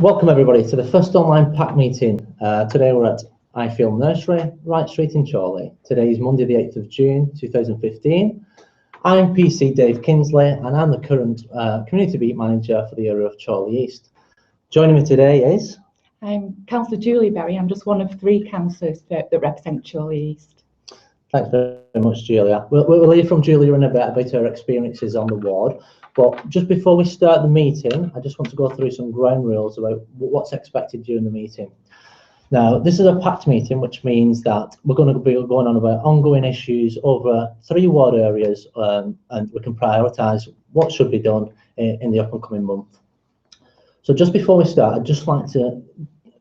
Welcome everybody to the first online PACT meeting. Today we're at Highfield Nursery, Wright Street in Chorley. Today is Monday the 8th of June 2015. I'm PC Dave Kinsley and I'm the current Community Beat Manager for the area of Chorley East. Joining me today is... I'm Councillor Julie Berry. I'm just one of three councillors that represent Chorley East. Thanks very much, Julia. We'll hear from Julia in a bit about her experiences on the ward. But just before we start the meeting, I just want to go through some ground rules about what's expected during the meeting. Now, this is a PACT meeting, which means that we're going to be going on about ongoing issues over 3 ward areas, and we can prioritise what should be done in the upcoming month. So just before we start, I'd just like to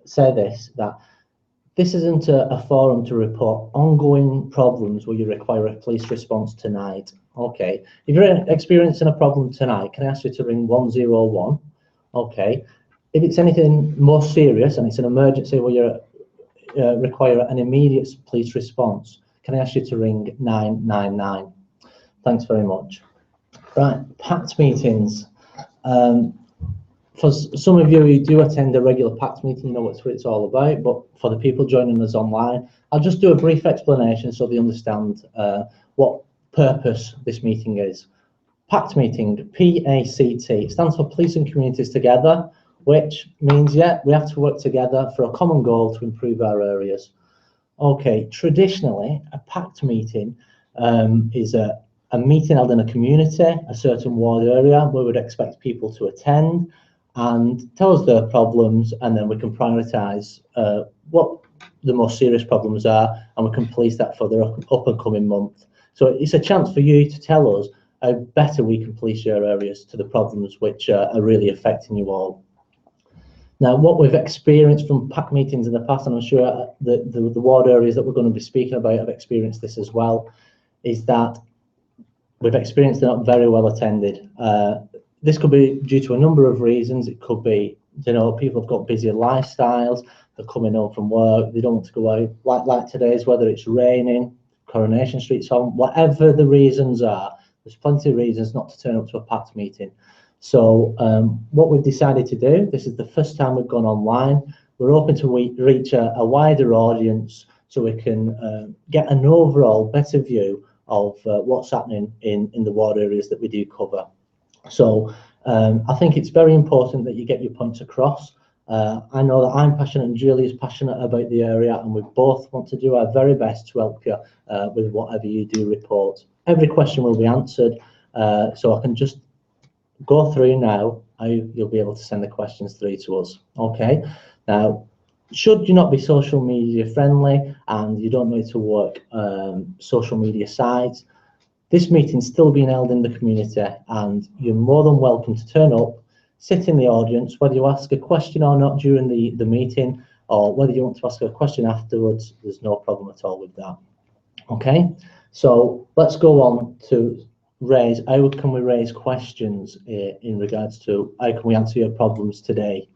say that this isn't a forum to report ongoing problems where you require a police response tonight. Okay, if you're experiencing a problem tonight, can I ask you to ring 101? Okay, if it's anything more serious and it's an emergency where you require an immediate police response, can I ask you to ring 999? Thanks very much. Right, PACT meetings. For some of you who do attend a regular PACT meeting, you know what it's all about, but for the people joining us online, I'll just do a brief explanation so they understand what purpose this meeting is. PACT meeting, P-A-C-T, stands for Police and Communities Together, which means, yeah, we have to work together for a common goal to improve our areas. Okay, traditionally, a PACT meeting is a meeting held in a community, a certain ward area, where we'd expect people to attend and tell us their problems, and then we can prioritise what the most serious problems are, and we can police that for the up and coming month. So it's a chance for you to tell us how better we can police your areas to the problems which are really affecting you all. Now, what we've experienced from PACT meetings in the past, and I'm sure the ward areas that we're going to be speaking about have experienced this as well, is that we've experienced they're not very well attended. This could be due to a number of reasons. It could be, you know, people have got busier lifestyles, they're coming home from work, they don't want to go out, like today's, whether it's raining, Coronation Street's on, whatever the reasons are, there's plenty of reasons not to turn up to a PACT meeting. So what we've decided to do, this is the first time we've gone online, we're hoping to reach a wider audience so we can get an overall better view of what's happening in the ward areas that we do cover. So I think it's very important that you get your points across. I know that I'm passionate and Julie is passionate about the area, and we both want to do our very best to help you with whatever you do report. Every question will be answered, so I can just go through now how you'll be able to send the questions through to us. Okay, now should you not be social media friendly and you don't know to work social media sites, this meeting's still being held in the community, and you're more than welcome to turn up, sit in the audience, whether you ask a question or not during the meeting, or whether you want to ask a question afterwards, there's no problem at all with that. Okay, so let's go on to raise, how can we raise questions in regards to how can we answer your problems today.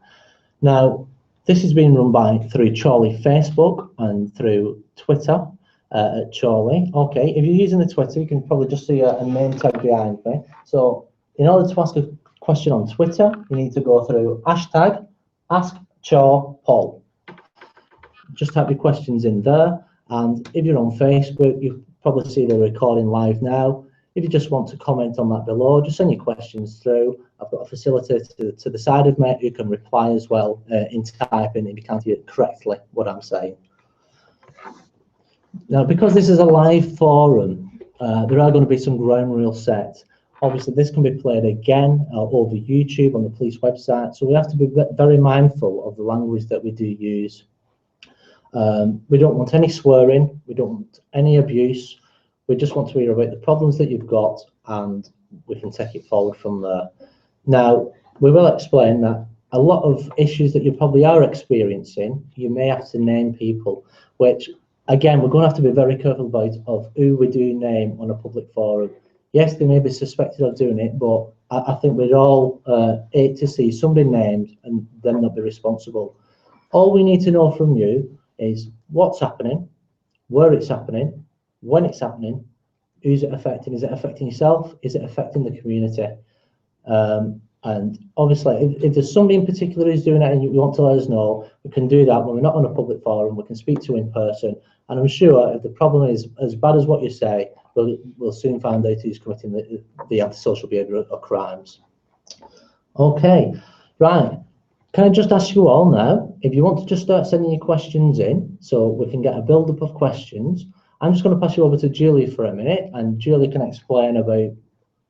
Now, this is being run through Chorley Facebook and through Twitter at Chorley. Okay, if you're using the Twitter, you can probably just see a name tag behind me. So in order to ask a question on Twitter, you need to go through hashtag AskChorPol. Just type your questions in there, and if you're on Facebook, you probably see the recording live now. If you just want to comment on that below, just send your questions through. I've got a facilitator to the side of me who can reply as well in typing if you can't hear correctly what I'm saying. Now, because this is a live forum, there are going to be some ground rules set. Obviously, this can be played again over YouTube on the police website, so we have to be very mindful of the language that we do use. We don't want any swearing, we don't want any abuse, we just want to hear about the problems that you've got, and we can take it forward from there. Now, we will explain that a lot of issues that you probably are experiencing, you may have to name people, which, again, we're going to have to be very careful about of who we do name on a public forum. Yes, they may be suspected of doing it, but I think we'd all hate to see somebody named and them not be responsible. All we need to know from you is what's happening, where it's happening, when it's happening, who's it affecting? Is it affecting yourself? Is it affecting the community? And obviously, if there's somebody in particular who's doing it and you want to let us know, we can do that when we're not on a public forum. We can speak to you in person. And I'm sure if the problem is as bad as what you say, we'll soon find out who's committing the antisocial behaviour or crimes. Okay, right. Can I just ask you all now, if you want to just start sending your questions in so we can get a build-up of questions. I'm just going to pass you over to Julie for a minute, and Julie can explain about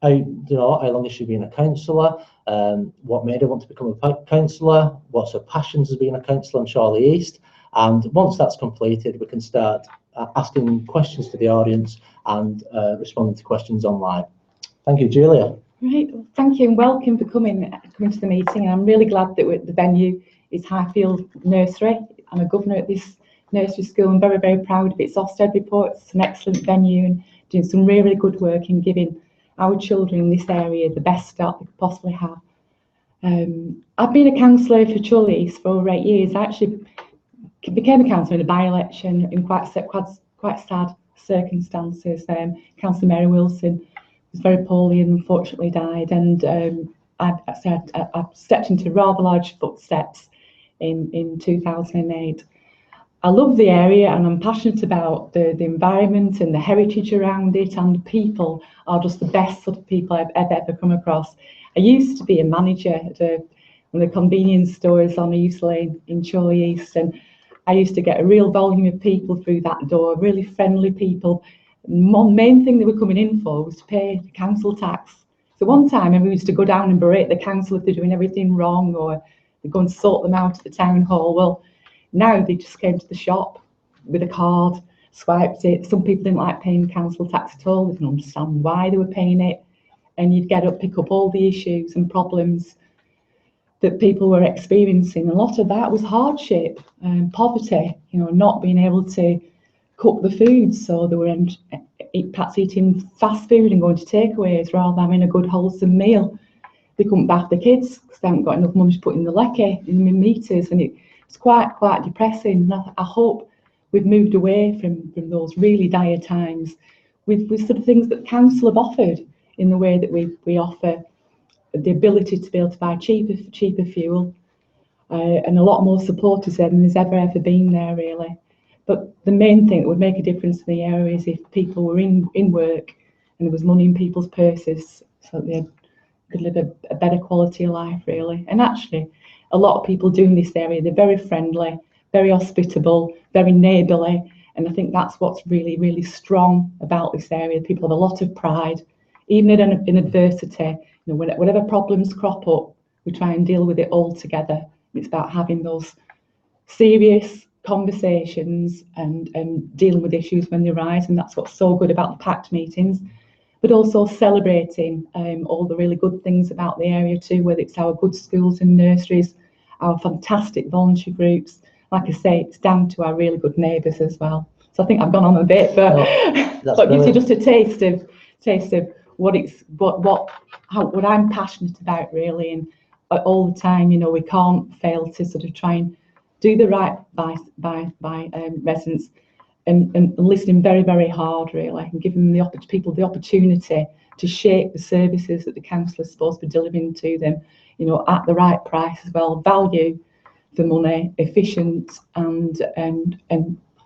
how long has she been a counsellor, what made her want to become a counsellor, what's her passions as being a counsellor on Chorley East. And once that's completed, we can start asking questions to the audience and responding to questions online. Thank you, Julia. Right, well, thank you and welcome for coming to the meeting. And I'm really glad that the venue is Highfield Nursery. I'm a governor at this nursery school. I'm very, very proud of its Ofsted report. It's an excellent venue and doing some really, really good work in giving our children in this area the best start they could possibly have. I've been a counsellor for Chorley East for over 8 years. I actually became a counsellor in a by-election in quite sad circumstances. Councillor Mary Wilson was very poorly and unfortunately died, and I stepped into rather large footsteps in 2008. I love the area and I'm passionate about the environment and the heritage around it, and the people are just the best sort of people I've ever come across. I used to be a manager at one of the convenience stores on East Lane in Chorley East, and I used to get a real volume of people through that door, really friendly people. One main thing they were coming in for was to pay the council tax. So one time we used to go down and berate the council if they're doing everything wrong, or they go and sort them out at the town hall. Well, now they just came to the shop with a card, swiped it. Some people didn't like paying council tax at all. They didn't understand why they were paying it. And you'd pick up all the issues and problems that people were experiencing. A lot of that was hardship and poverty, not being able to cook the food. So they were perhaps eating fast food and going to takeaways rather than having a good wholesome meal. They couldn't bath the kids because they haven't got enough money to put in the lecky, in the meters, and it's quite depressing. I hope we've moved away from those really dire times with sort of things that council have offered in the way that we offer the ability to be able to buy cheaper fuel, and a lot more supporters than there's ever been there really. But the main thing that would make a difference in the area is if people were in work and there was money in people's purses, so they could live a better quality of life really. And actually, a lot of people do in this area, they're very friendly, very hospitable, very neighbourly, and I think that's what's really, really strong about this area. People have a lot of pride, even in adversity. Whenever problems crop up, we try and deal with it all together. It's about having those serious conversations and dealing with issues when they arise, and that's what's so good about the PACT meetings, but also celebrating all the really good things about the area too, whether it's our good schools and nurseries, our fantastic voluntary groups. Like I say, it's down to our really good neighbours as well. So I think I've gone on a bit, but it gives you just a taste of what I'm passionate about really, and all the time, we can't fail to sort of try and do the right by residents, and listening very, very hard really, and giving people the opportunity to shape the services that the council is supposed to be delivering to them, at the right price as well, value for money, efficient and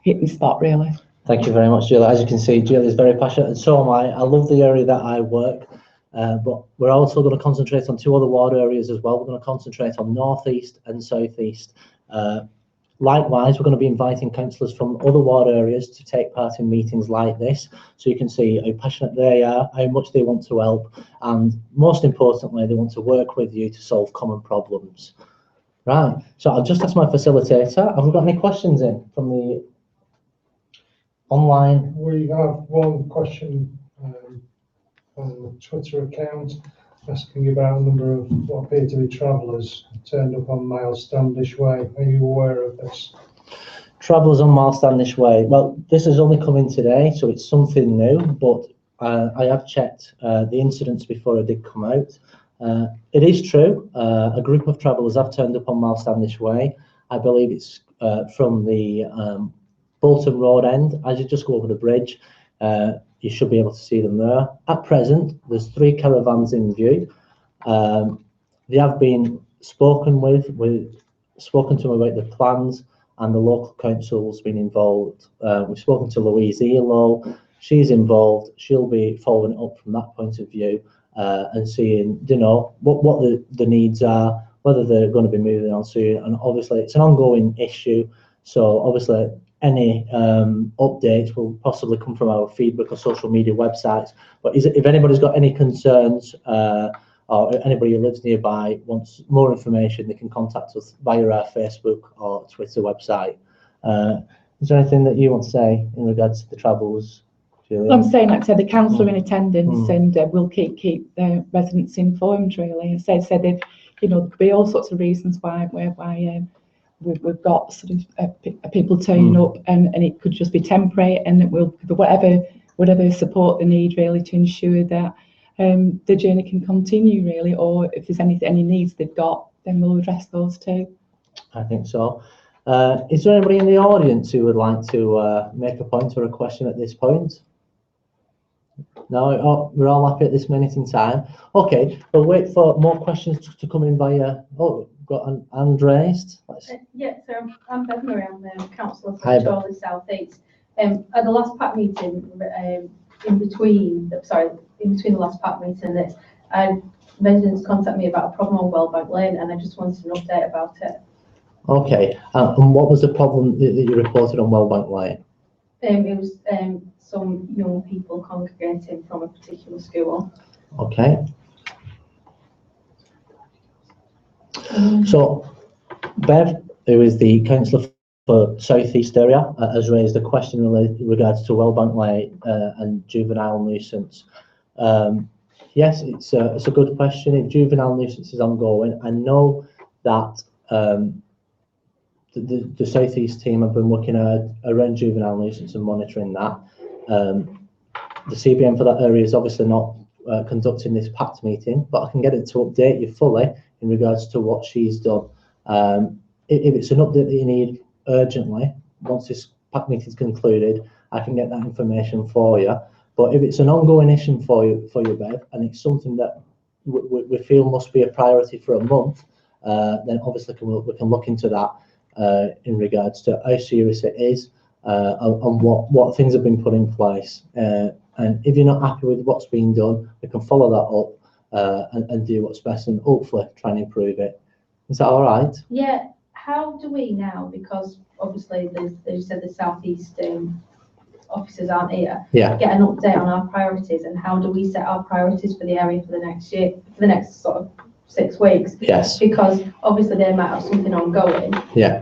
hitting the spot really. Thank you very much, Julia. As you can see, Julia is very passionate, and so am I. I love the area that I work, but we're also going to concentrate on 2 other ward areas as well. We're going to concentrate on North East and South East. Likewise, we're going to be inviting councillors from other ward areas to take part in meetings like this, so you can see how passionate they are, how much they want to help, and most importantly, they want to work with you to solve common problems. Right, so I'll just ask my facilitator, have we got any questions in from the online? We have one question on the Twitter account asking about a number of what appear to be travellers turned up on Miles Standish Way. Are you aware of this? Travellers on Miles Standish Way. Well, this has only come in today, so it's something new, but I have checked the incidents before I did come out. It is true, a group of travellers have turned up on Miles Standish Way. I believe it's from the Bolton Road end. As you just go over the bridge, you should be able to see them there. At present, there's 3 caravans in view. they have been spoken with. We've spoken to them about the plans, and the local council's been involved. We've spoken to Louise Elo. She's involved. She'll be following up from that point of view and seeing, you know, what the needs are, whether they're going to be moving on soon. And obviously, it's an ongoing issue. So obviously, any updates will possibly come from our feedback or social media websites. But if anybody's got any concerns or anybody who lives nearby wants more information, they can contact us via our Facebook or Twitter website. Is there anything that you want to say in regards to the travels, Julia? I'm saying, like I said, the council are in attendance, and we'll keep the residents informed. Really, I said if, you know, there could be all sorts of reasons why we've got sort of people turning up, and it could just be temporary, and it will whatever support they need really to ensure that the journey can continue really, or if there's any needs they've got, then we'll address those too. I think so. Is there anybody in the audience who would like to make a point or a question at this point? No, we're all happy at this minute in time. Okay, we'll wait for more questions to come in via. Oh, we've got an hand raised. Yeah, so I'm Bev Murray, I'm the councillor Hi, for Chorley South East. At the last PACT meeting, in between the last PACT meeting and this, residents contacted me about a problem on Wellbank Lane, and I just wanted an update about it. Okay, and what was the problem that you reported on Wellbank Lane? It was some young people congregating from a particular school. Okay. So, Bev, who is the councillor for South East area, has raised a question in regards to Wellbank Lane and juvenile nuisance. Yes, it's a good question. If juvenile nuisance is ongoing, I know that the South East team have been working around juvenile nuisance and monitoring that. The CBM for that area is obviously not conducting this PACT meeting, but I can get it to update you fully in regards to what she's done. If it's an update that you need urgently, once this PACT meeting is concluded, I can get that information for you. But if it's an ongoing issue for you, Bev, and it's something that we feel must be a priority for a month, then obviously we can look into that in regards to how serious it is and what things have been put in place. And if you're not happy with what's being done, we can follow that up and do what's best and hopefully try and improve it. Is that all right? Yeah. How do we now, because obviously as you said, the South East officers aren't here, Yeah. get an update on our priorities, and how do we set our priorities for the area for the next year, for the next sort of 6 weeks? Yes. Because obviously they might have something ongoing, Yeah.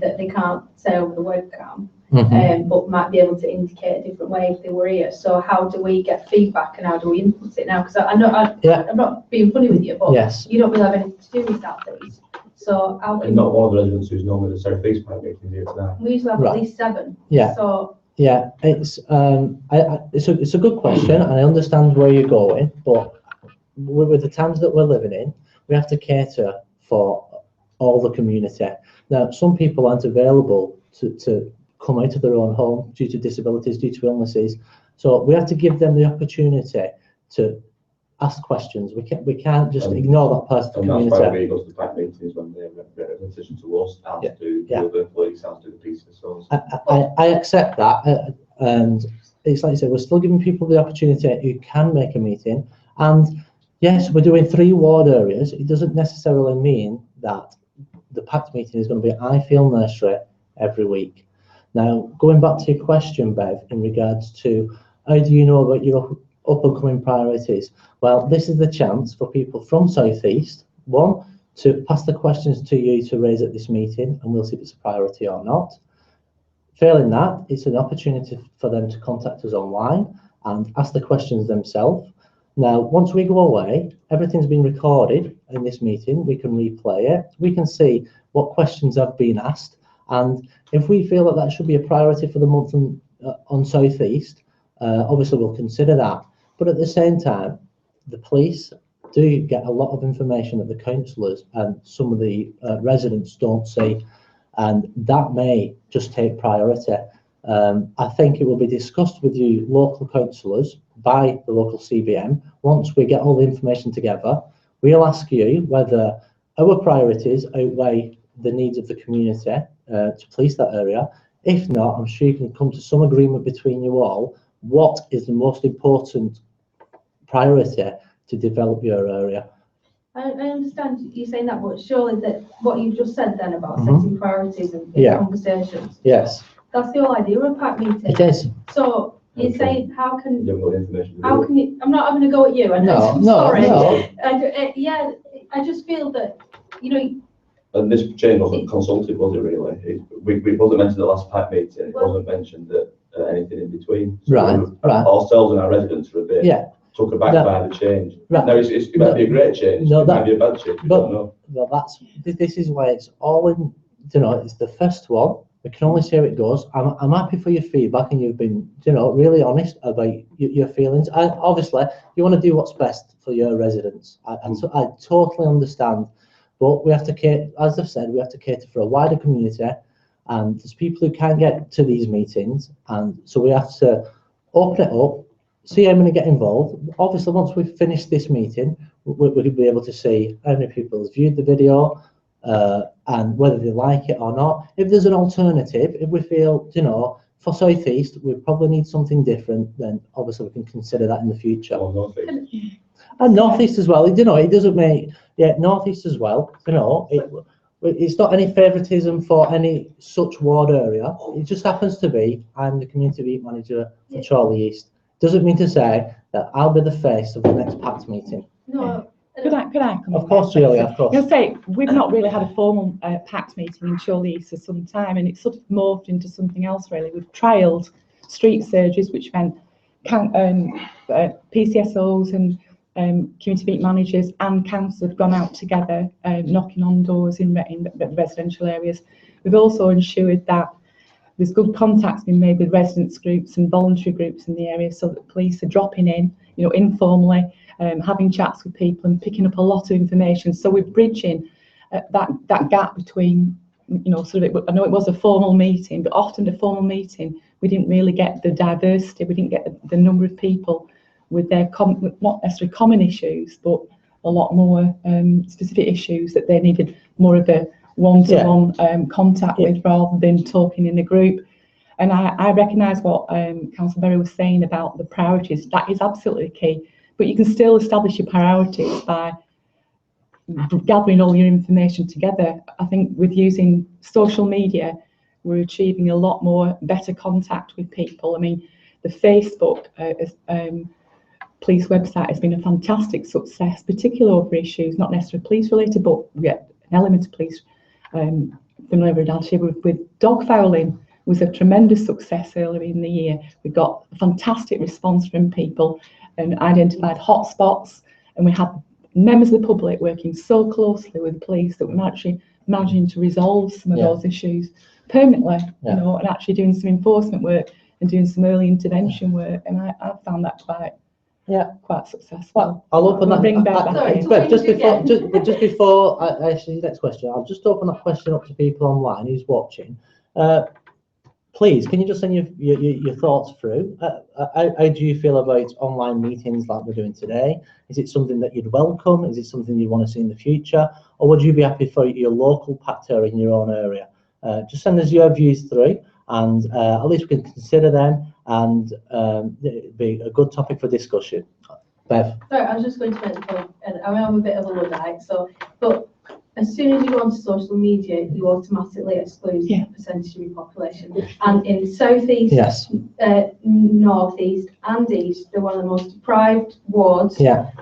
that they can't say over the webcam, Mm-hmm. but might be able to indicate a different way if they were here. So how do we get feedback and how do we input it now? Because I know I'm not being funny with you, but Yes. you don't really have anything to do with South East. So how can And not one of the residents who's normally the South East might be here today. we usually have Right. at least 7? Yeah. So Yeah, it's a good question, and I understand where you're going, but with the times that we're living in, we have to cater for all the community. Now, some people aren't available to come out of their own home due to disabilities, due to illnesses, so we have to give them the opportunity to ask questions. We can't just ignore that part of the And community. that's why we go to the PACT meetings when they make a decision to us and to the other police and to the pieces. So I accept that, and it's like I said, we're still giving people the opportunity who can make a meeting. And yes, we're doing 3 ward areas. It doesn't necessarily mean that the PACT meeting is going to be at Highfield Nursery every week. Now, going back to your question, Bev, in regards to how do you know about your up and coming priorities? Well, this is the chance for people from South East, one, to pass the questions to you to raise at this meeting, and we'll see if it's a priority or not. Failing that, it's an opportunity for them to contact us online and ask the questions themselves. Now, once we go away, everything's been recorded in this meeting. We can replay it. We can see what questions have been asked. And if we feel that should be a priority for the month on South East, obviously we'll consider that. But at the same time, the police do get a lot of information that the councillors and some of the residents don't see, and that may just take priority. I think it will be discussed with you local councillors by the local CBM. Once we get all the information together, We'll ask you whether our priorities outweigh the needs of the community to police that area. If not, I'm sure you can come to some agreement between you all. What is the most important priority to develop your area? I understand you saying that, but surely that what you've just said then about Mhm. setting priorities and conversations, Yes, that's the whole idea of PACT meeting. it is. So you're Okay. saying, how can information. you, I'm not having a go at you, and I'm sorry. No. Yeah, I just feel that, you know, And this change wasn't consulted, was it really? It wasn't mentioned at the last PAC meeting. It Well- wasn't mentioned that anything in between. So Right, right. Ourselves and our residents for a bit took aback by the change. Right. Now it might be a great change. No, it might be a bad change. We don't know. Well, this is why it's all in. You know, it's the first one. We can only see how it goes. I'm happy for your feedback, and you've been, you know, really honest about your feelings. And obviously, you want to do what's best for your residents. So I totally understand. But we have to cater, as I've said, we have to cater for a wider community, and there's people who can't get to these meetings, and so we have to open it up, see how many get involved. Obviously, once we've finished this meeting, we'll be able to see how many people have viewed the video and whether they like it or not. If there's an alternative, if we feel, you know, for South East, we probably need something different, then obviously we can consider that in the future. Or North East. And North East as well, you know, it doesn't make, North East as well, you know, it's not any favouritism for any such ward area. It just happens to be, I'm the community beat manager for Chorley East. Doesn't mean to say that I'll be the face of the next PACT meeting. no. Could I come Of in? course, Julie, of course. I'll say, we've not really had a formal PACT meeting in Chorley East for some time, and it's sort of morphed into something else really. We've trialled street surges, which meant PCSOs and community beat managers and council have gone out together, knocking on doors in residential areas. We've also ensured that there's good contacts being made with residents groups and voluntary groups in the area, so that police are dropping in, you know, informally, having chats with people and picking up a lot of information. So we're bridging that gap between, you know, sort of, I know it was a formal meeting, but often a formal meeting, we didn't really get the diversity, we didn't get the number of people with their not necessarily common issues, but a lot more specific issues that they needed more of a one-to-one contact with, rather than talking in a group. And I recognise what Councillor Berry was saying about the priorities. That is absolutely key, but you can still establish your priorities by gathering all your information together. I think with using social media, we're achieving a lot more better contact with people. I mean, the Facebook police website has been a fantastic success, particularly over issues not necessarily police related, but yet an element of police familiar with dog fouling was a tremendous success earlier in the year. We got a fantastic response from people and identified hotspots, and we had members of the public working so closely with the police that we're actually managing to resolve some of those issues permanently, you know, and actually doing some enforcement work and doing some early intervention work, and I found that quite successful. Well, I'll open that. Bring back Just before I ask you the next question, I'll just open that question up to people online who's watching. Please, can you just send your thoughts through? How do you feel about online meetings like we're doing today? Is it something that you'd welcome? Is it something you want to see in the future? Or would you be happy for your local PACT area in your own area? Just send us your views through, and at least we can consider them, and it'd be a good topic for discussion. Bev? Sorry, I was just going to make the point, and I'm a bit of a Luddite, but as soon as you go onto social media, you automatically exclude a percentage of your population. And in South East, North East and East, they're one of the most deprived wards that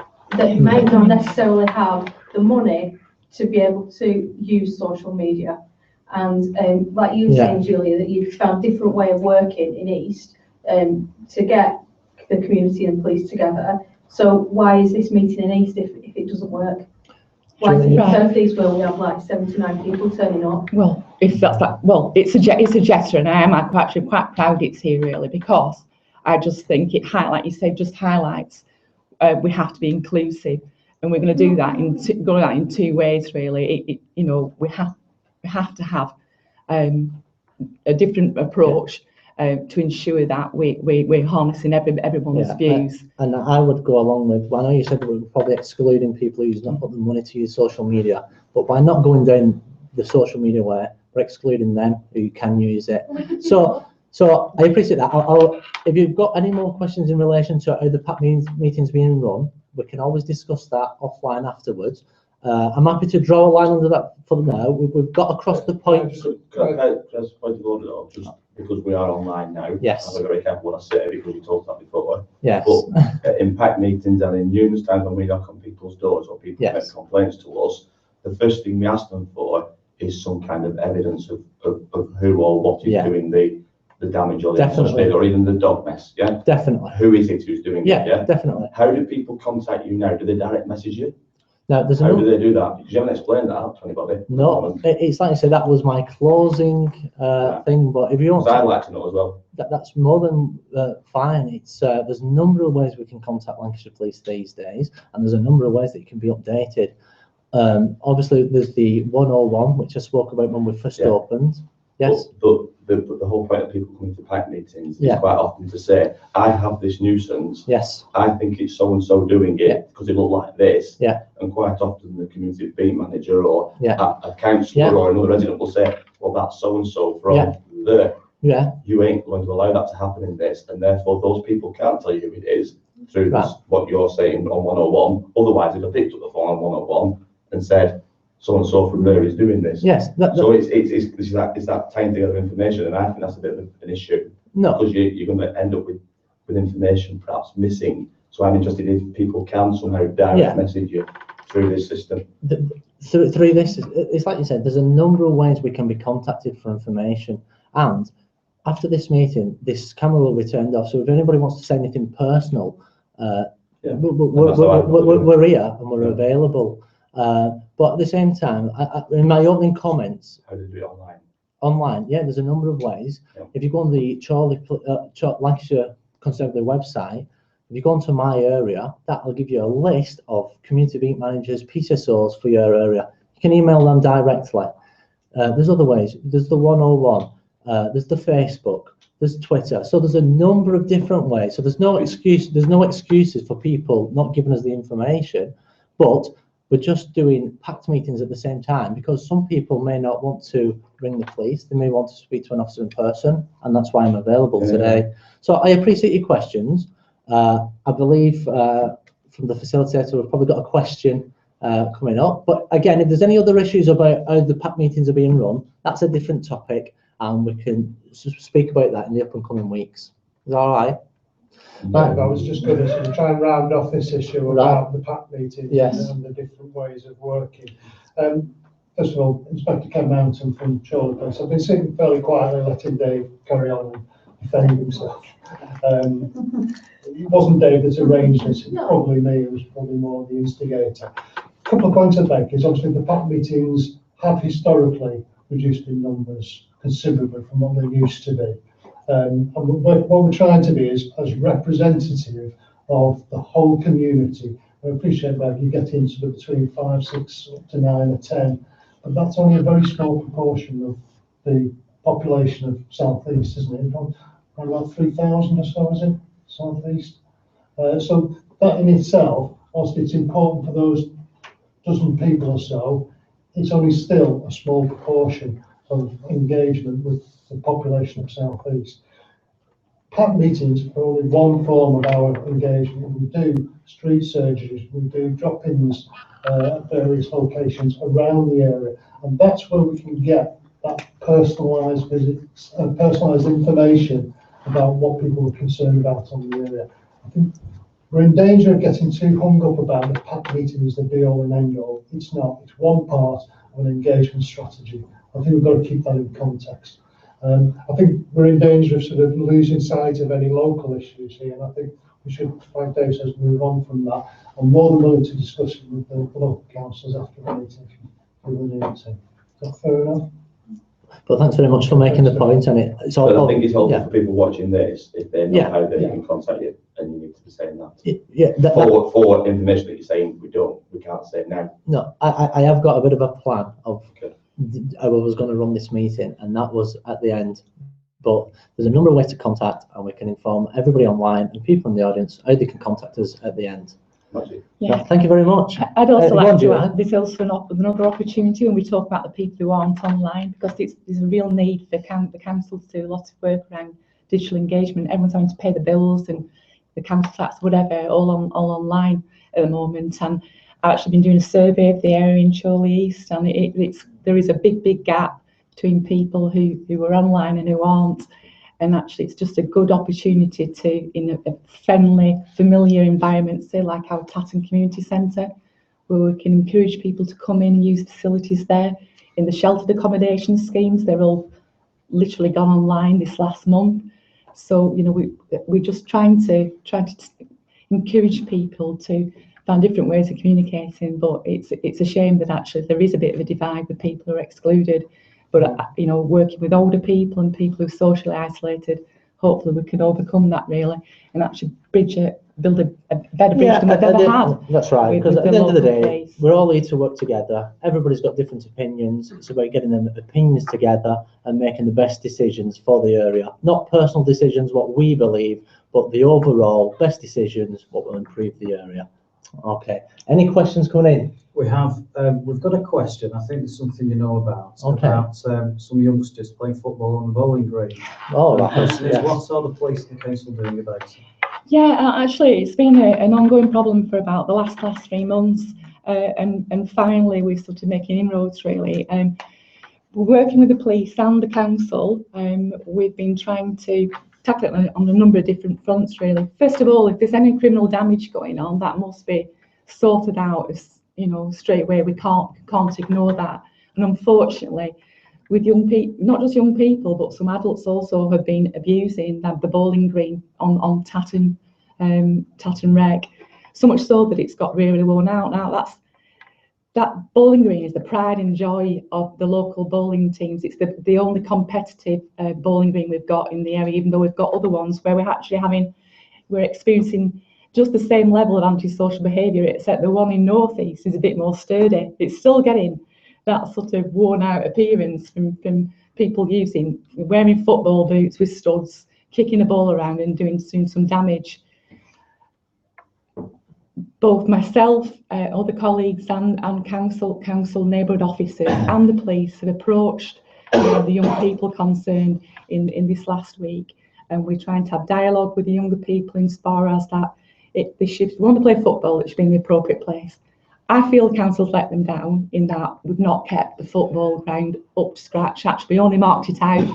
might not necessarily have the money to be able to use social media. And like you were saying, Julia, that you've found a different way of working in East to get the community and police together. So why is this meeting in East if it doesn't work? Why is it in South East where we have like 79 people turning up? Well, if that's that, well, it's a gesture, and I am actually quite proud it's here really, because I just think it like you said, just highlights we have to be inclusive, and we're going to do that in two ways really. You know, we have to have a different approach, to ensure that we're harnessing everyone's views. And I would go along with, well, I know you said that we're probably excluding people who's not got the money to use social media, but by not going down the social media way, we're excluding them who can use it. So I appreciate that. If you've got any more questions in relation to how the PACT meeting's being run, we can always discuss that offline afterwards. I'm happy to draw a line under that for now. We've got across the point. Just point of order though, just because we are online now. Yes. I'm very careful what I say because you told that before. Yes. But in PACT meetings and in numerous times when we knock on people's doors or people make complaints to us, the first thing we ask them for is some kind of evidence of who or what is doing the damage or the injustice or even the dog mess. Yeah. Definitely. Who is it who's doing it? Yeah. Definitely. How do people contact you now? Do they direct message you? Now, how do they do that? Because you haven't explained that to anybody. No, it's like I said, that was my closing thing. But if you want, I'd like to know as well. That's more than fine. It's there's a number of ways we can contact Lancashire Police these days, and there's a number of ways that it can be updated. Obviously, there's the 101, which I spoke about when we first opened. Yes. But the whole point of people coming to PACT meetings is quite often to say, I have this nuisance. Yes. I think it's so and so doing it because it looked like this. Yeah. And quite often the community beat manager or a councillor or another resident will say, well, that's so and so from there. Yeah. You ain't going to allow that to happen in this, and therefore those people can't tell you who it is through this, what you're saying on 101. Otherwise, they'd have picked up the phone on 101 and said, so and so from there is doing this. Yes. So it's that tiny thing of information, and I think that's a bit of an issue. No. Because you're going to end up with information perhaps missing. So I'm interested if people can somehow direct message you through this system. Through this, it's like you said, there's a number of ways we can be contacted for information. And after this meeting, this camera will be turned off. So if anybody wants to say anything personal, we're here and we're available. But at the same time, in my opening comments, how do you do it online? Online, there's a number of ways. If you go on the Lancashire Conservative website, if you go onto my area, that will give you a list of community beat managers, PCSOs for your area. You can email them directly. There's other ways. There's the 101. There's the Facebook. There's Twitter. So there's a number of different ways. So there's no excuse. There's no excuses for people not giving us the information, but we're just doing PACT meetings at the same time because some people may not want to ring the police. They may want to speak to an officer in person, and that's why I'm available today. So I appreciate your questions. I believe from the facilitator, we've probably got a question coming up. But again, if there's any other issues about how the PACT meetings are being run, that's a different topic, and we can speak about that in the up and coming weeks. Is that all right? I was just going to sort of try and round off this issue about the PACT meetings and the different ways of working. First of all, Inspector Ken Mountain from Chorley East. I've been sitting fairly quietly letting Dave carry on and defend himself. It wasn't Dave that arranged this, it was probably me, it was probably more the instigator. A couple of points I'd make is obviously the PACT meetings have historically reduced in numbers considerably from what they used to be. And what we're trying to be is as representative of the whole community. I appreciate that you get into between 5, 6, up to 9 or 10, but that's only a very small proportion of the population of South East, isn't it? Around about 3,000 or so, is it? South East. So that in itself, whilst it's important for those dozen people or so, it's only still a small proportion of engagement with the population of South East. PACT meetings are only one form of our engagement. We do street surgeries, we do drop-ins at various locations around the area, and that's where we can get that personalised visits and personalised information about what people are concerned about on the area. I think we're in danger of getting too hung up about the PACT meeting as the be-all and end-all. It's not. It's one part of an engagement strategy. I think we've got to keep that in context. I think we're in danger of sort of losing sight of any local issues here, and I think we should, like Dave says, move on from that. I'm more than willing to discuss it with the local councillors after the meeting if we need to. Is that fair enough? But thanks very much for making the point, and it's all. But I think it's helpful for people watching this if they know how they can contact you, and you need to be saying that. For information that you're saying we can't say now. No, I have got a bit of a plan of how I was going to run this meeting, and that was at the end. But there's a number of ways to contact, and we can inform everybody online and people in the audience how they can contact us at the end. Yeah. Thank you very much. I'd also like to Julia. add, there's also another opportunity when we talk about the people who aren't online, because there's a real need for the council to do a lot of work around digital engagement. Everyone's having to pay the bills and the council tax, whatever, all online at the moment. And I've actually been doing a survey of the area in Chorley East, and there is a big gap between people who are online and who aren't. And actually, it's just a good opportunity to, in a friendly, familiar environment, say like our Tatton Community Centre, where we can encourage people to come in and use facilities there. In the sheltered accommodation schemes, they're all literally gone online this last month. So, you know, we're just trying to encourage people to find different ways of communicating. But it's a shame that actually there is a bit of a divide with people who are excluded. But, you know, working with older people and people who are socially isolated, hopefully we can overcome that really, and actually build a better bridge than we've ever had. That's right, because at the end of the day, place. we're all here to work together. Everybody's got different opinions. It's about getting them opinions together and making the best decisions for the area. Not personal decisions, what we believe, but the overall best decisions, what will improve the area. Okay, any questions coming in? We have, we've got a question, I think it's something you know about, Okay. about some youngsters playing football on the bowling green. Oh, The right. question is, Yes. what are the police and the council doing about it? Yeah, actually, it's been an ongoing problem for about the last 3 months, and finally we're sort of making inroads really. We're working with the police and the council. We've been trying to tackle it on a number of different fronts really. First of all, if there's any criminal damage going on, that must be sorted out as, you know, straight away. We can't ignore that. And unfortunately, with young people, not just young people, but some adults also have been abusing the bowling green on Tatton Rec, so much so that it's got really worn out. Now that bowling green is the pride and joy of the local bowling teams. It's the only competitive bowling green we've got in the area, even though we've got other ones where we're experiencing just the same level of antisocial behaviour, except the one in North East is a bit more sturdy. It's still getting that sort of worn out appearance from people wearing football boots with studs, kicking a ball around and doing some damage. Both myself, other colleagues and council neighbourhood officers and the police have approached the young people concerned in this last week, and we're trying to have dialogue with the younger people in far as that they should want to play football, it should be in the appropriate place. I feel council's let them down in that we've not kept the football ground up to scratch. Actually, we only marked it out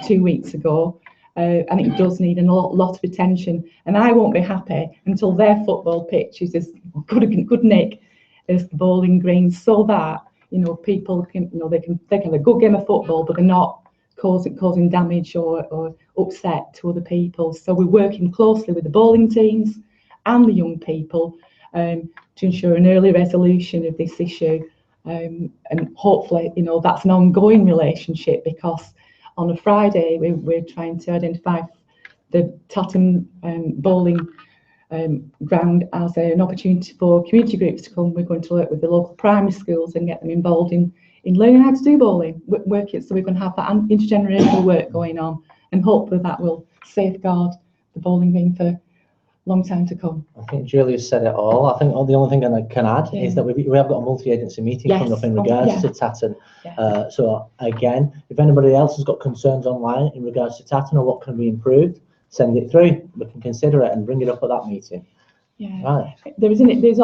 2 weeks ago, and it does need a lot of attention. And I won't be happy until their football pitch is as good nick as the bowling green, so that, you know, people can, you know, they can have a good game of football, but they're not causing damage or upset to other people. So we're working closely with the bowling teams and the young people to ensure an early resolution of this issue, and hopefully, you know, that's an ongoing relationship, because on a Friday we're trying to identify the Tatton bowling ground as an opportunity for community groups to come. We're going to work with the local primary schools and get them involved in learning how to do bowling, work it, so we're going to have that intergenerational work going on, and hopefully that will safeguard the bowling green for long time to come. I think Julia's said it all. I think the only thing I can add is that we have got a multi-agency meeting coming up in regards to Tatton. Yeah. So again, if anybody else has got concerns online in regards to Tatton or what can be improved, send it through. We can consider it and bring it up at that meeting. Yeah. Right. There's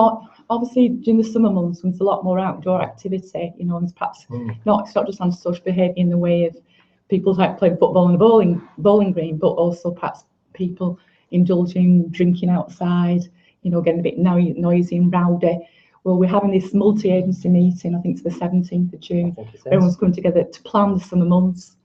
obviously during the summer months when there's a lot more outdoor activity, you know, and perhaps it's not just antisocial behaviour in the way of people like playing football in a bowling green, but also perhaps people indulging, drinking outside, you know, getting a bit noisy and rowdy. Well, we're having this multi-agency meeting, I think it's the 17th of June. Everyone's coming together to plan the summer months.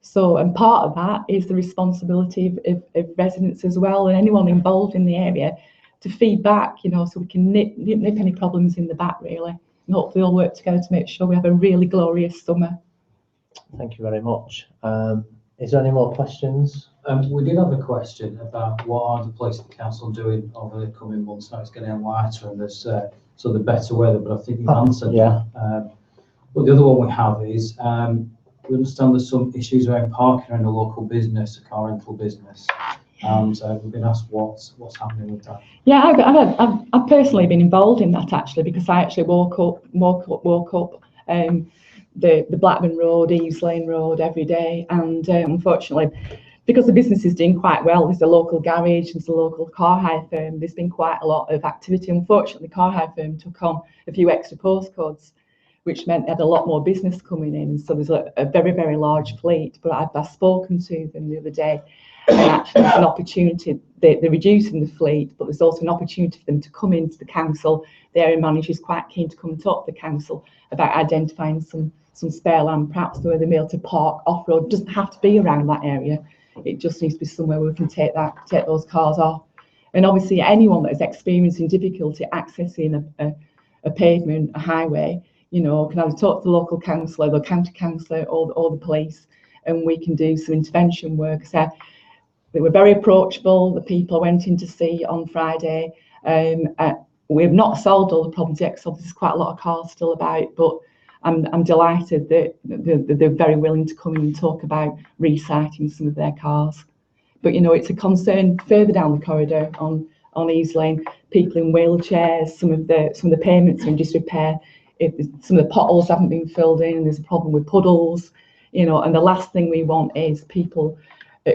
So, and part of that is the responsibility of residents as well, and anyone involved in the area, to feed back, you know, so we can nip any problems in the back really, and hopefully all work together to make sure we have a really glorious summer. Thank you very much. Is there any more questions? We did have a question about what are the police and the council doing over the coming months. Now it's getting lighter and there's sort of better weather, but I think you've answered. Yeah. Well, the other one we have is we understand there's some issues around parking in a local business, a car rental business. And we've been asked what's happening with that. Yeah, I've personally been involved in that actually, because I actually walk up the Blackburn Road, Eves Lane Road every day, and unfortunately, because the business is doing quite well, there's a local garage, there's a local car hire firm, there's been quite a lot of activity. Unfortunately, the car hire firm took on a few extra postcodes, which meant they had a lot more business coming in, so there's a very, very large fleet. But I've spoken to them the other day, and actually there's an opportunity, they're reducing the fleet, but there's also an opportunity for them to come into the council. The area manager is quite keen to come and talk to the council about identifying some spare land, perhaps where they'll be able to park off-road. It doesn't have to be around that area, it just needs to be somewhere where we can take those cars off. And obviously anyone that is experiencing difficulty accessing a pavement, a highway, you know, can either talk to the local councillor, the county councillor, or the police, and we can do some intervention work. So they were very approachable, the people I went in to see on Friday. We have not solved all the problems yet, because there's quite a lot of cars still about, but I'm delighted that they're very willing to come in and talk about resiting some of their cars. But you know, it's a concern further down the corridor on Eves Lane, people in wheelchairs, some of the pavements are in disrepair. If some of the potholes haven't been filled in, there's a problem with puddles, you know, and the last thing we want is people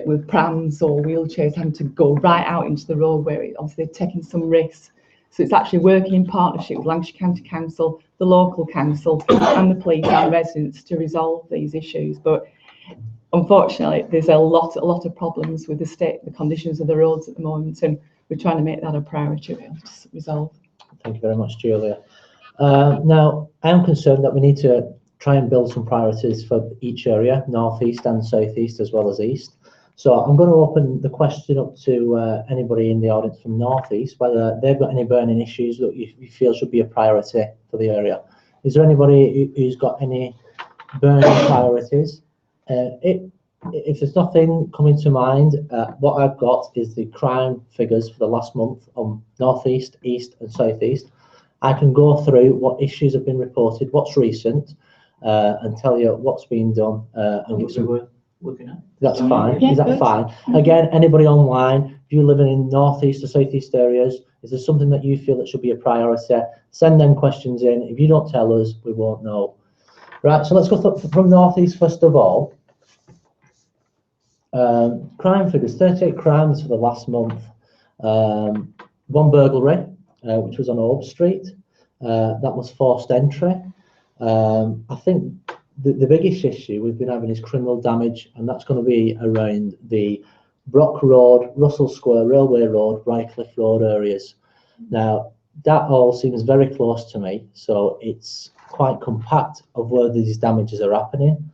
with prams or wheelchairs having to go right out into the road, where obviously they're taking some risks. So it's actually working in partnership with Lancashire County Council, the local council and the police and residents to resolve these issues. But unfortunately, there's a lot of problems with the conditions of the roads at the moment, and we're trying to make that a priority to resolve. Thank you very much, Julia. Now, I'm concerned that we need to try and build some priorities for each area, North East and South East, as well as East. So I'm going to open the question up to anybody in the audience from North East, whether they've got any burning issues that you feel should be a priority for the area. Is there anybody who's got any burning priorities? If there's nothing coming to mind, what I've got is the crime figures for the last month on North East, East and South East. I can go through what issues have been reported, what's recent, and tell you what's been done. And give some, looking at. that's fine. Yeah, is that good. fine? Again, anybody online, if you're living in North East or South East areas, is there something that you feel that should be a priority? Send them questions in. If you don't tell us, we won't know. Right, so let's go from North East first of all. Crime figures, 38 crimes for the last month. One burglary, which was on Orb Street. That was forced entry. I think the biggest issue we've been having is criminal damage, and that's going to be around the Brock Road, Russell Square, Railway Road, Rycliffe Road areas. Now, that all seems very close to me, so it's quite compact of where these damages are happening.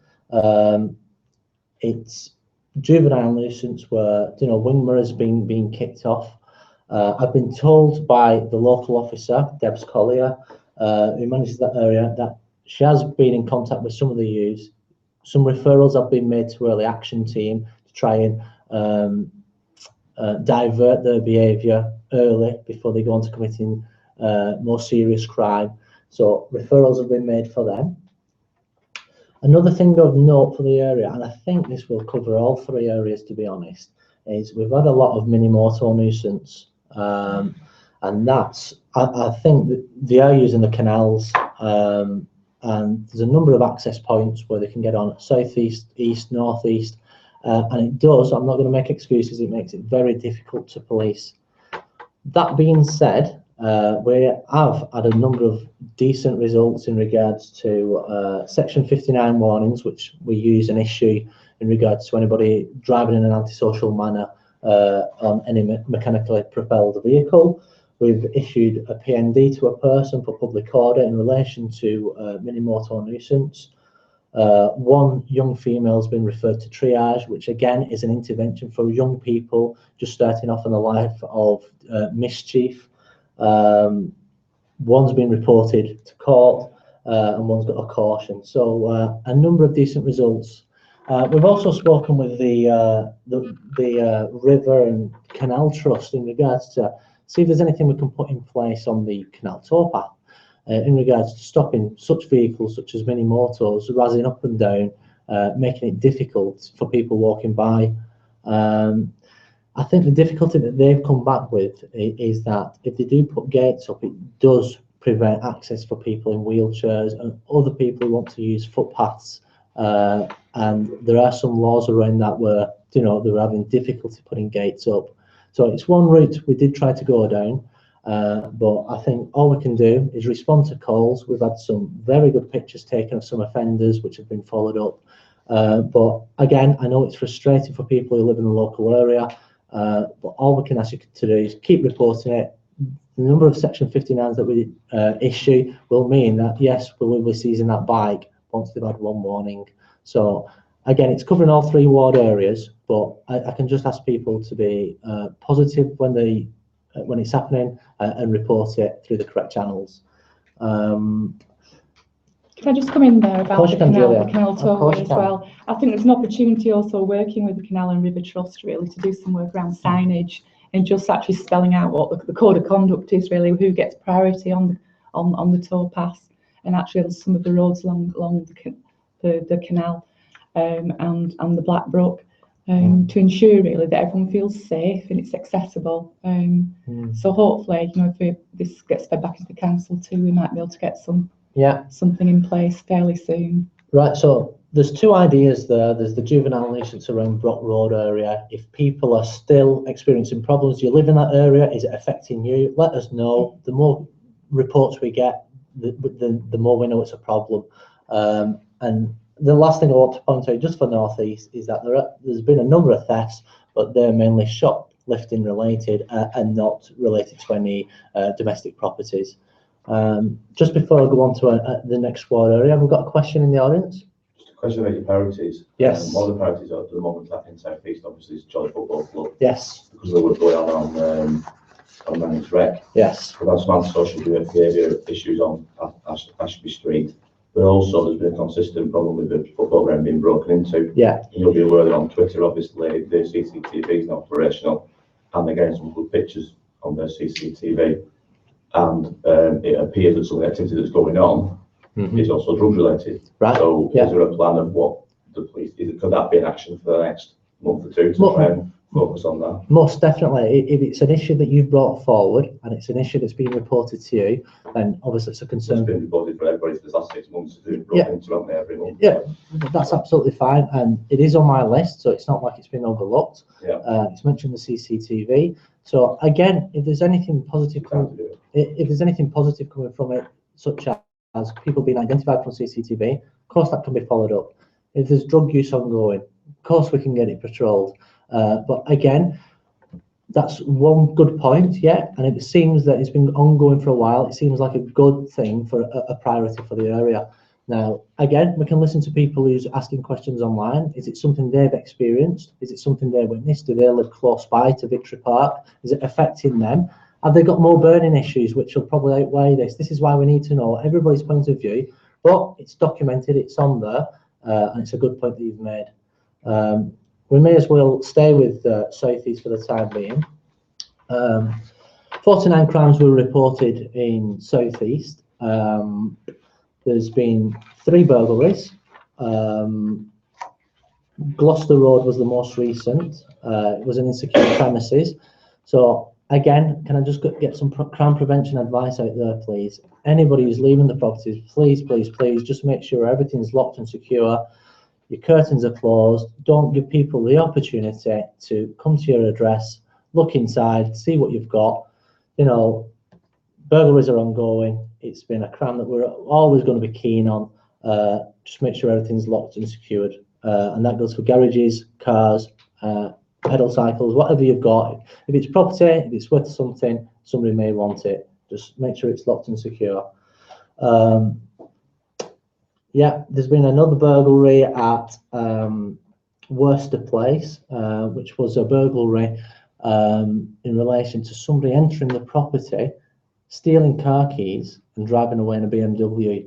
It's juvenile nuisance where, you know, Wingmer has been kicked off. I've been told by the local officer, Debs Collier, who manages that area, that she has been in contact with some of the youths. Some referrals have been made to early action team to try and divert their behaviour early before they go on to committing more serious crime. So referrals have been made for them. Another thing of note for the area, and I think this will cover all three areas to be honest, is we've had a lot of mini motor nuisance. And that's, I think that they are using the canals, and there's a number of access points where they can get on South East, East, North East, and it does, I'm not going to make excuses, it makes it very difficult to police. That being said, we have had a number of decent results in regards to Section 59 warnings, which we use and issue in regards to anybody driving in an antisocial manner on any mechanically propelled vehicle. We've issued a PND to a person for public order in relation to mini motor nuisance. One young female has been referred to triage, which again is an intervention for young people just starting off in the life of mischief. One's been reported to court, and one's got a caution. So a number of decent results. We've also spoken with the River and Canal Trust in regards to see if there's anything we can put in place on the canal towpath in regards to stopping such vehicles such as mini motors razzing up and down making it difficult for people walking by. I think the difficulty that they've come back with is that if they do put gates up, it does prevent access for people in wheelchairs and other people who want to use footpaths. And there are some laws around that where, you know, they're having difficulty putting gates up. So it's one route we did try to go down, but I think all we can do is respond to calls. We've had some very good pictures taken of some offenders which have been followed up. But again, I know it's frustrating for people who live in the local area, but all we can ask you to do is keep reporting it. The number of Section 59s that we issue will mean that, yes, we will be seizing that bike once they've had one warning. So again, it's covering all 3 ward areas, but I can just ask people to be positive when it's happening and report it through the correct channels. Can I just come in there about the canal tollway as well? I think there's an opportunity also working with the Canal and River Trust really to do some work around signage and just actually spelling out what the code of conduct is really, who gets priority on the toll pass, and actually on some of the roads along the canal and the Black Brook, to ensure really that everyone feels safe and it's accessible. So hopefully, you know, if this gets fed back into the council too, we might be able to get something in place fairly soon. Right, so there's 2 ideas there. There's the juvenile nuisance around Brock Road area. If people are still experiencing problems, you live in that area, is it affecting you? Let us know. The more reports we get, the more we know it's a problem. And the last thing I want to point out, just for North East, is that there's been a number of thefts, but they're mainly shoplifting related and not related to any domestic properties. Just before I go on to the next ward area, have we got a question in the audience? Just a question about your priorities. Yes. One of the priorities at the moment in South East, obviously, is Chorley Football Club. Yes. Because of what's going on Manny's Wreck. Yes. We've had some antisocial behaviour issues on Ashby Street. But also there's been a consistent problem with the football ground being broken into. Yeah. And you'll be aware that on Twitter, obviously, the CCTV is not operational, and they're getting some good pictures on their CCTV. And it appears that some of the activity that's going on is also drug related. Right. So is there a plan of what the police, could that be an action for the next month or 2 to try and focus on that? Most definitely. If it's an issue that you've brought forward and it's an issue that's been reported to you, then obviously it's a concern. It's been reported for everybody for the last 6 months. It's been brought into me every month. Yeah, that's absolutely fine, and it is on my list, so it's not like it's been overlooked. Yeah. It's mentioned the CCTV. So again, if there's anything positive coming from it, such as people being identified from CCTV, of course that can be followed up. If there's drug use ongoing, of course we can get it patrolled. But again, that's one good point, yeah, and it seems that it's been ongoing for a while. It seems like a good thing for a priority for the area. Now, again, we can listen to people who's asking questions online. Is it something they've experienced? Is it something they witnessed? Do they live close by to Victory Park? Is it affecting them? Have they got more burning issues which will probably outweigh this? This is why we need to know everybody's point of view, but it's documented, it's on there, and it's a good point that you've made. We may as well stay with South East for the time being. 49 crimes were reported in South East. There's been 3 burglaries. Gloucester Road was the most recent. It was an insecure premises. So again, can I just get some crime prevention advice out there, please? Anybody who's leaving the properties, please, please, please, just make sure everything's locked and secure. Your curtains are closed. Don't give people the opportunity to come to your address, look inside, see what you've got. You know, burglaries are ongoing. It's been a crime that we're always going to be keen on. Just make sure everything's locked and secured. And that goes for garages, cars, pedal cycles, whatever you've got. If it's property, if it's worth something, somebody may want it. Just make sure it's locked and secure. Yeah, there's been another burglary at Worcester Place, which was a burglary in relation to somebody entering the property, stealing car keys and driving away in a BMW.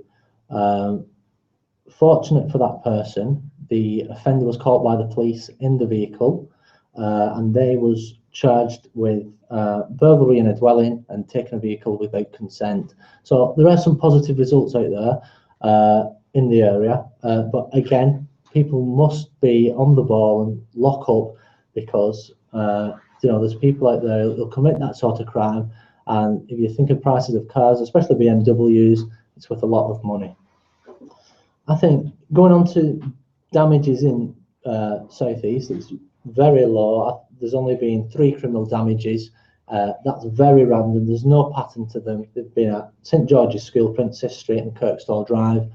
Fortunate for that person, the offender was caught by the police in the vehicle, and they was charged with burglary in a dwelling and taking a vehicle without consent. So there are some positive results out there in the area, but again, people must be on the ball and lock up, because there's people out there who'll commit that sort of crime, and if you think of prices of cars, especially BMWs, it's worth a lot of money. I think going on to damages in South East, it's very low. There's only been 3 criminal damages. That's very random. There's no pattern to them. They've been at St George's School, Princess Street and Kirkstall Drive.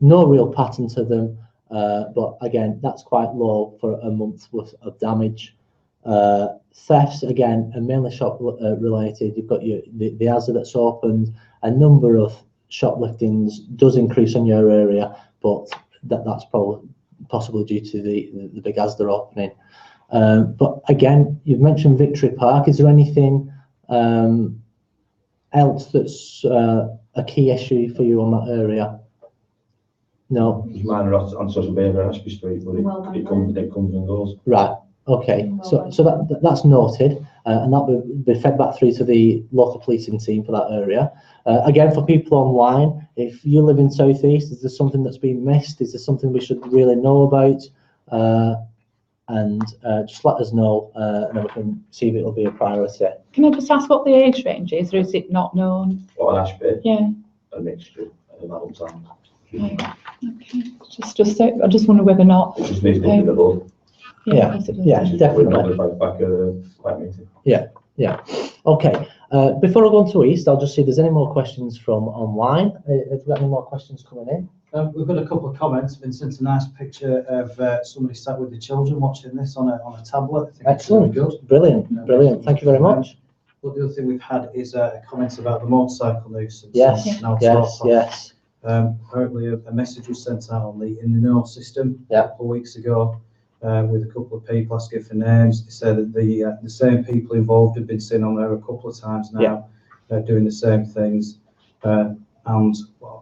No real pattern to them, but again, that's quite low for a month's worth of damage. Thefts, again, are mainly shop related. You've got the Asda that's opened. A number of shopliftings does increase in your area, but that's probably possibly due to the big Asda opening. But again, you've mentioned Victory Park. Is there anything else that's a key issue for you on that area? No. There's minor on social behaviour on Ashby Street, but it comes and goes. Right. Okay. So that's noted, and that will be fed back through to the local policing team for that area. Again, for people online, if you live in South East, is there something that's been missed? Is there something we should really know about? And just let us know, and then we can see if it will be a priority. Can I just ask what the age range is, or is it not known? What, an Ashby? Yeah. A mixture of adults and. Right. Okay. I just wonder whether or not. It just needs to be in the book. Yeah, definitely. Yeah. Okay. Before I go on to East, I'll just see if there's any more questions from online. Have you got any more questions coming in? We've got a couple of comments. Vincent, a nice picture of somebody sat with the children watching this on a tablet. I think excellent. Really good. Brilliant. Thank you very much. Well, the other thing we've had is comments about the motorcycle nuisance. Yes. Apparently a message was sent out on the In the Know system a couple of weeks ago with a couple of people asking for names. They said that the same people involved have been seen on there a couple of times now, doing the same things, and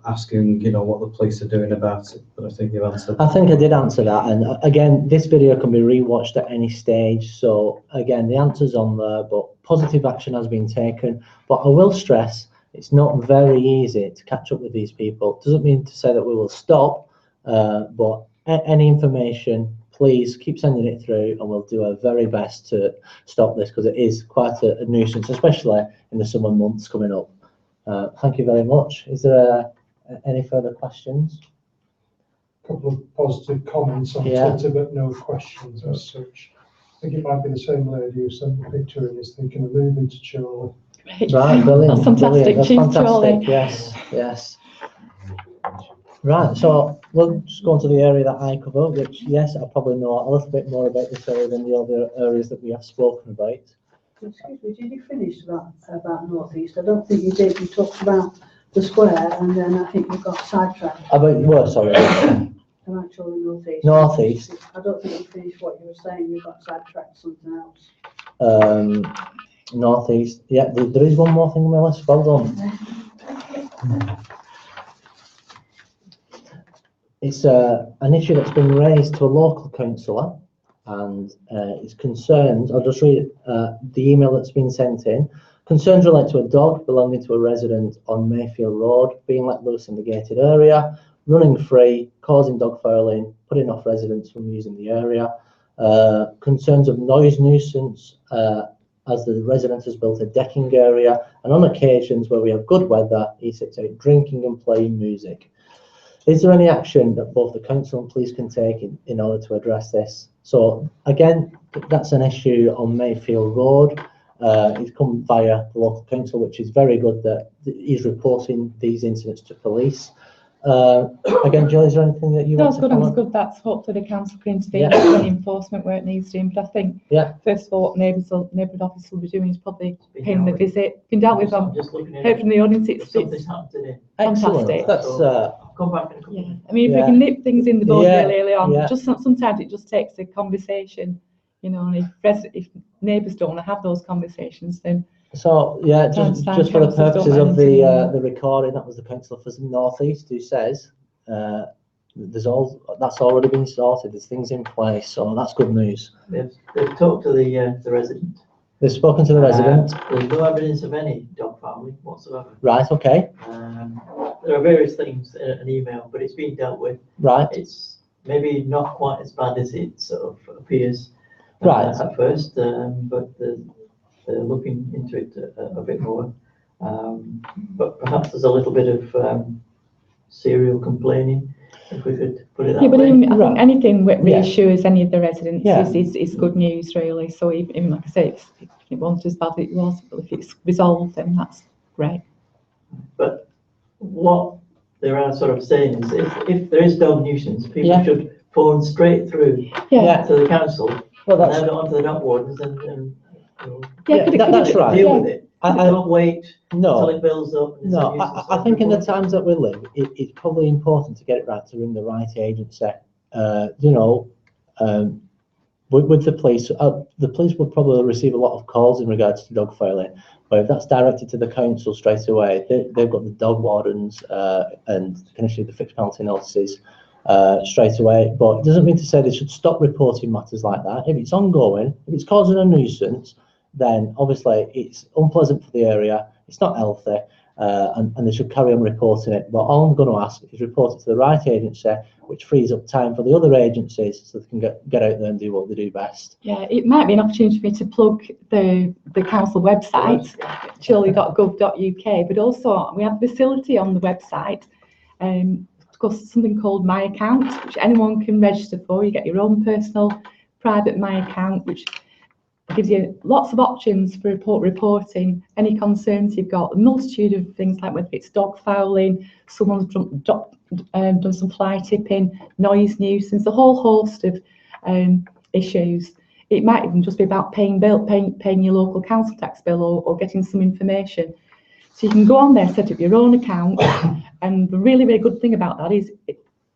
asking, what the police are doing about it. But I think you've answered. I think I did answer that, and again, this video can be rewatched at any stage. So again, the answer's on there, but positive action has been taken. But I will stress, it's not very easy to catch up with these people. Doesn't mean to say that we will stop, but any information, please keep sending it through, and we'll do our very best to stop this, because it is quite a nuisance, especially in the summer months coming up. Thank you very much. Is there any further questions? A couple of positive comments on Twitter, but no questions as such. I think it might be the same lady who sent the picture and is thinking of moving to Chorley. Right, brilliant. That's fantastic. That's fantastic. Yes. Right, so we'll just go on to the area that I cover, which, yes, I probably know a little bit more about this area than the other areas that we have spoken about. Excuse me, did you finish that about North East? I don't think you did. You talked about the square, and then I think you got sidetracked. About what, sorry? I'm actually North East. North East. I don't think you finished what you were saying. You got sidetracked something else. North East. Yeah, there is one more thing on my list. Well done. It's an issue that's been raised to a local councillor, and it's concerns. I'll just read the email that's been sent in. Concerns relate to a dog belonging to a resident on Mayfield Road being let loose in the gated area, running free, causing dog fouling, putting off residents from using the area. Concerns of noise nuisance, as the resident has built a decking area, and on occasions where we have good weather, he sits out drinking and playing music. Is there any action that both the council and police can take in order to address this? So again, that's an issue on Mayfield Road. It's come via the local council, which is very good that he's reporting these incidents to police. Again, Jill, is there anything that you want to comment? That's good. That's hopefully the council can intervene with any enforcement where it needs to. But I think, first of all, what neighbourhood officer will be doing is probably paying the visit. Been dealt with them. Heard from the audience. It's fantastic. That's come back in a couple of I mean, if we can nip things in the bud really early on, just sometimes it just takes a conversation, and if neighbours don't want to have those conversations, then. So just for the purposes of the recording, that was the councillor for North East who says that's already been sorted. There's things in place, so that's good news. They've talked to the resident. They've spoken to the resident. There's no evidence of any dog fouling whatsoever. Right. Okay. There are various things in an email, but it's been dealt with. Right. It's maybe not quite as bad as it sort of appears Right. at first, but they're looking into it a bit more. But perhaps there's a little bit of serial complaining, if we could put it that Yeah, but way. I think anything that reassures any of the residents Yeah. is good news, really. So even like I say, if it wasn't as bad as it was, but if it's resolved, then that's great. But what they are sort of saying is if there is dog nuisance, people should phone straight through Yeah. to the council, Well, and then onto the dog wardens and that's right. deal with it. I Don't wait until no, it builds up. And no. I think in the times that we live, it's probably important to get it right, to ring the right agency. With the police will probably receive a lot of calls in regards to dog failing, but if that's directed to the council straight away, they've got the dog wardens and can issue the fixed penalty notices straight away. But it doesn't mean to say they should stop reporting matters like that. If it's ongoing, if it's causing a nuisance, then obviously it's unpleasant for the area, it's not healthy, and they should carry on reporting it. But all I'm going to ask is report it to the right agency, which frees up time for the other agencies so they can get out there and do what they do best. Yeah, it might be an opportunity for me to plug the council website, chorley.gov.uk, but also we have a facility on the website, something called My Account, which anyone can register for. You get your own personal private My Account, which gives you lots of options for reporting any concerns you've got. A multitude of things, like whether it's dog fouling, someone's done some fly tipping, noise nuisance, a whole host of issues. It might even just be about paying your local council tax bill or getting some information. So you can go on there, set up your own account, and the really, really good thing about that is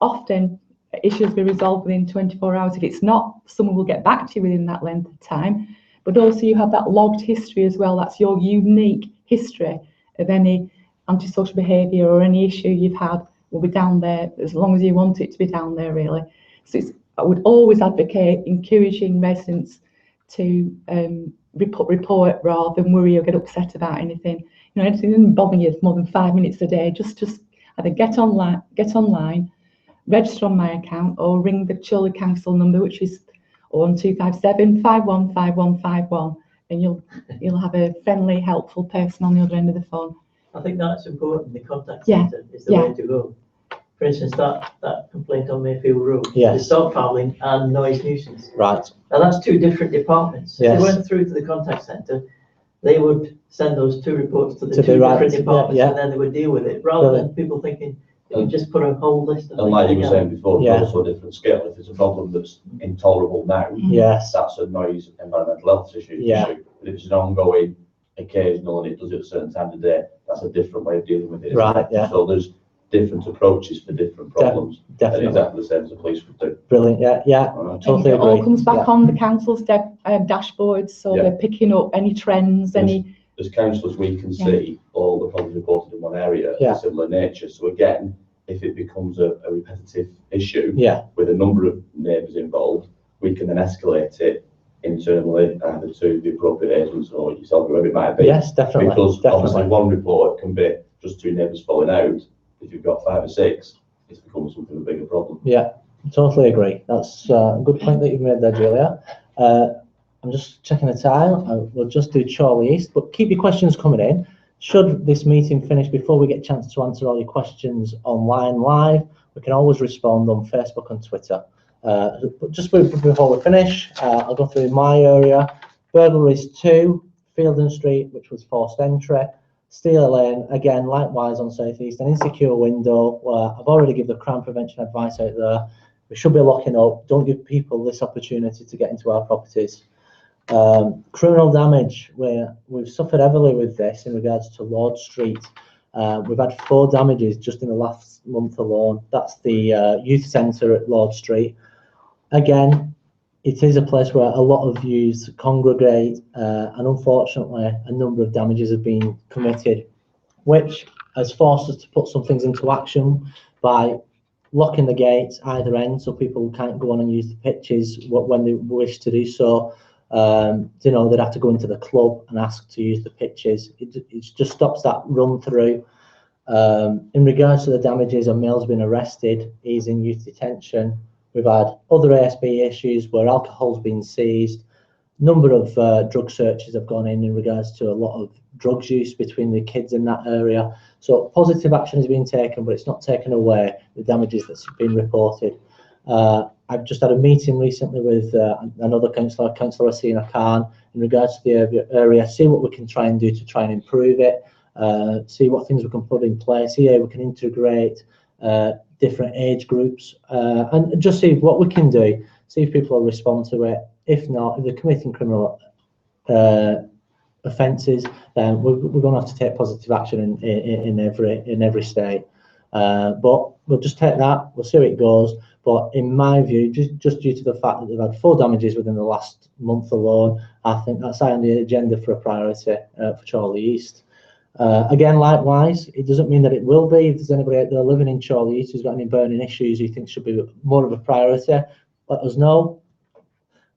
often issues will be resolved within 24 hours. If it's not, someone will get back to you within that length of time. But also you have that logged history as well. That's your unique history of any antisocial behaviour or any issue you've had will be down there as long as you want it to be down there, really. So I would always advocate encouraging residents to report rather than worry or get upset about anything. You know, anything that doesn't bother you for more than 5 minutes a day, just either get online, register on My Account, or ring the Chorley Council number, which is 01257 515151, and you'll have a friendly, helpful person on the other end of the phone. I think that's important. The contact centre is the way to go. For instance, that complaint on Mayfield Road, is dog fouling and noise nuisance. Right. Now that's two different departments. Yes. If they went through to the contact centre, they would send those two reports to the two departments, different departments, and then they would deal with it, rather than people thinking you just put a whole list of And like you were together. saying before, there's also a different scale. If it's a problem that's intolerable now, that's a noise environmental health issue. But if it's an ongoing, occasional, and it does it at certain times of day, that's a different way of dealing with it. Right. Yeah. So there's different approaches for different problems. Definitely. Exactly the same as the police would do. Brilliant. Yeah. Totally It agree. all comes back on the council's dashboards, so they're picking up any trends, As councillors, we can see all the problems reported in one area of similar nature. So again, if it becomes a repetitive issue with a number of neighbours involved, we can then escalate it internally, either to the appropriate agents or yourself, whoever it might be. Yes, definitely. Because obviously one report can be just two neighbours falling out. If you've got 5 or 6, it's becoming something of a bigger problem. Yeah, totally agree. That's a good point that you've made there, Julia. I'm just checking the time. We'll just do Chorley East, but keep your questions coming in. Should this meeting finish before we get a chance to answer all your questions online live, we can always respond on Facebook and Twitter. But just before we finish, I'll go through my area. Burglaries 2, Fielden Street, which was forced entry. Steeler Lane, again, likewise on South East, an insecure window where I've already given the crime prevention advice out there. We should be locking up. Don't give people this opportunity to get into our properties. Criminal damage, where we've suffered heavily with this in regards to Lord Street. We've had 4 damages just in the last month alone. That's the youth centre at Lord Street. Again, it is a place where a lot of youths congregate, and unfortunately a number of damages have been committed, which has forced us to put some things into action by locking the gates either end so people can't go on and use the pitches when they wish to do so. They'd have to go into the club and ask to use the pitches. It just stops that run through. In regards to the damages, a male's been arrested. He's in youth detention. We've had other ASB issues where alcohol's been seized. Number of drug searches have gone in regards to a lot of drugs use between the kids in that area. So positive action has been taken, but it's not taken away the damages that's been reported. I've just had a meeting recently with another councillor, Councillor Asina Khan, in regards to the area, see what we can try and do to try and improve it, see what things we can put in place, see how we can integrate different age groups, and just see what we can do, see if people will respond to it. If not, if they're committing criminal offences, then we're going to have to take positive action in every state. But we'll just take that, we'll see how it goes. But in my view, just due to the fact that they've had 4 damages within the last month alone, I think that's high on the agenda for a priority for Chorley East. Again, likewise, it doesn't mean that it will be. If there's anybody out there living in Chorley East who's got any burning issues you think should be more of a priority, let us know.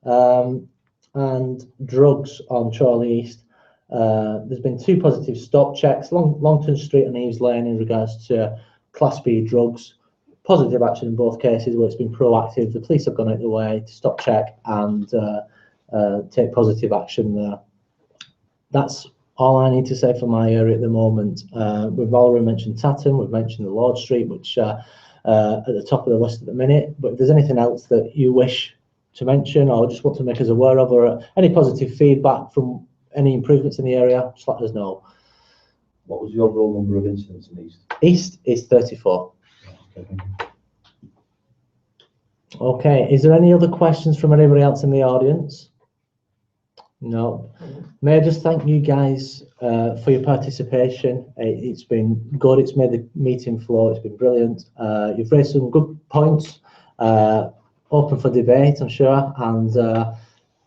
And drugs on Chorley East. There's been 2 positive stop checks, Longton Street and Eves Lane, in regards to Class B drugs. Positive action in both cases where it's been proactive. The police have gone out of the way to stop check and take positive action there. That's all I need to say for my area at the moment. We've already mentioned Tatton, we've mentioned the Lord Street, which are at the top of the list at the minute. But if there's anything else that you wish to mention or just want to make us aware of, or any positive feedback from any improvements in the area, just let us know. What was the overall number of incidents in East? East is 34. Okay, thank you. Okay, is there any other questions from anybody else in the audience? No. May I just thank you guys for your participation. It's been good, it's made the meeting flow, it's been brilliant. You've raised some good points, open for debate, I'm sure. And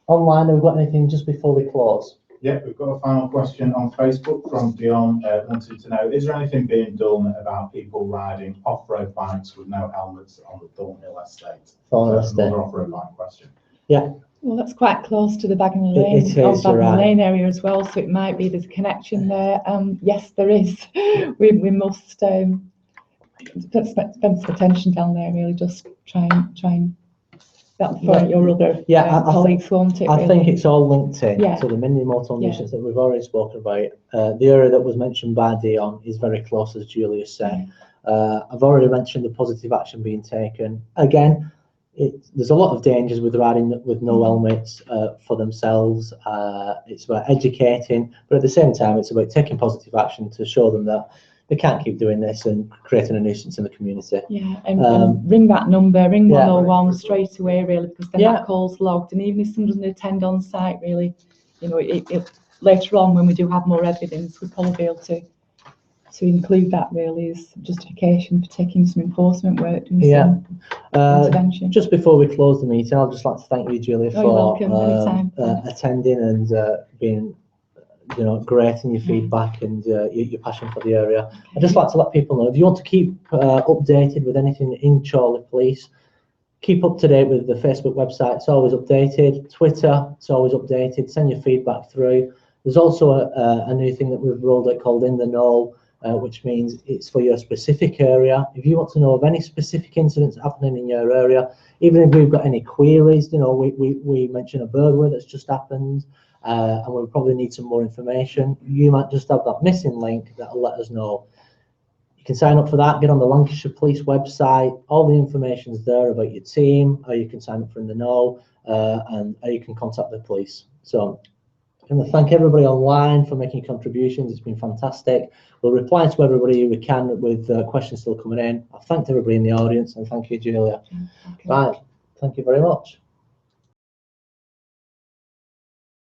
online, have we got anything just before we close? Yeah, we've got a final question on Facebook from Dion, wanted to know, is there anything being done about people riding off-road bikes with no helmets on the Thornhill estate? Another off-road bike question. Yeah. Well, that's quite close to the Bagnall Lane, Bagnall Lane area as well, so it might be there's a connection there. Yes, there is. we must spend some attention down there, really, just try and that's for your other colleagues, won't it? I think it's all linked in to the mini motor nuisance that we've already spoken about. The area that was mentioned by Dion is very close, as Julia said. I've already mentioned the positive action being taken. Again, there's a lot of dangers with riding with no helmets for themselves. It's about educating, but at the same time, it's about taking positive action to show them that they can't keep doing this and creating a nuisance in the community. Yeah, and ring that number, ring 101 straight away, really, because then that call's logged. And even if someone doesn't attend on site, really, you know, later on when we do have more evidence, we'll probably be able to include that, really, as justification for taking some enforcement work, doing some intervention. Just before we close the meeting, I'd just like to thank you, Julia, for attending and being, you know, great in your feedback and your passion for the area. I'd just like to let people know, if you want to keep updated with anything in Chorley Police, keep up to date with the Facebook website, it's always updated. Twitter, it's always updated. Send your feedback through. There's also a new thing that we've rolled out called In the Know, which means it's for your specific area. If you want to know of any specific incidents happening in your area, even if we've got any queries, you know, we mention a burglary that's just happened, and we'll probably need some more information. You might just have that missing link that'll let us know. You can sign up for that, get on the Lancashire Police website, all the information's there about your team, or you can sign up for In the Know, and you can contact the police. So I'm going to thank everybody online for making contributions. It's been fantastic. We'll reply to everybody we can with questions still coming in. I've thanked everybody in the audience, and thank you, Julia. Right, thank you very much.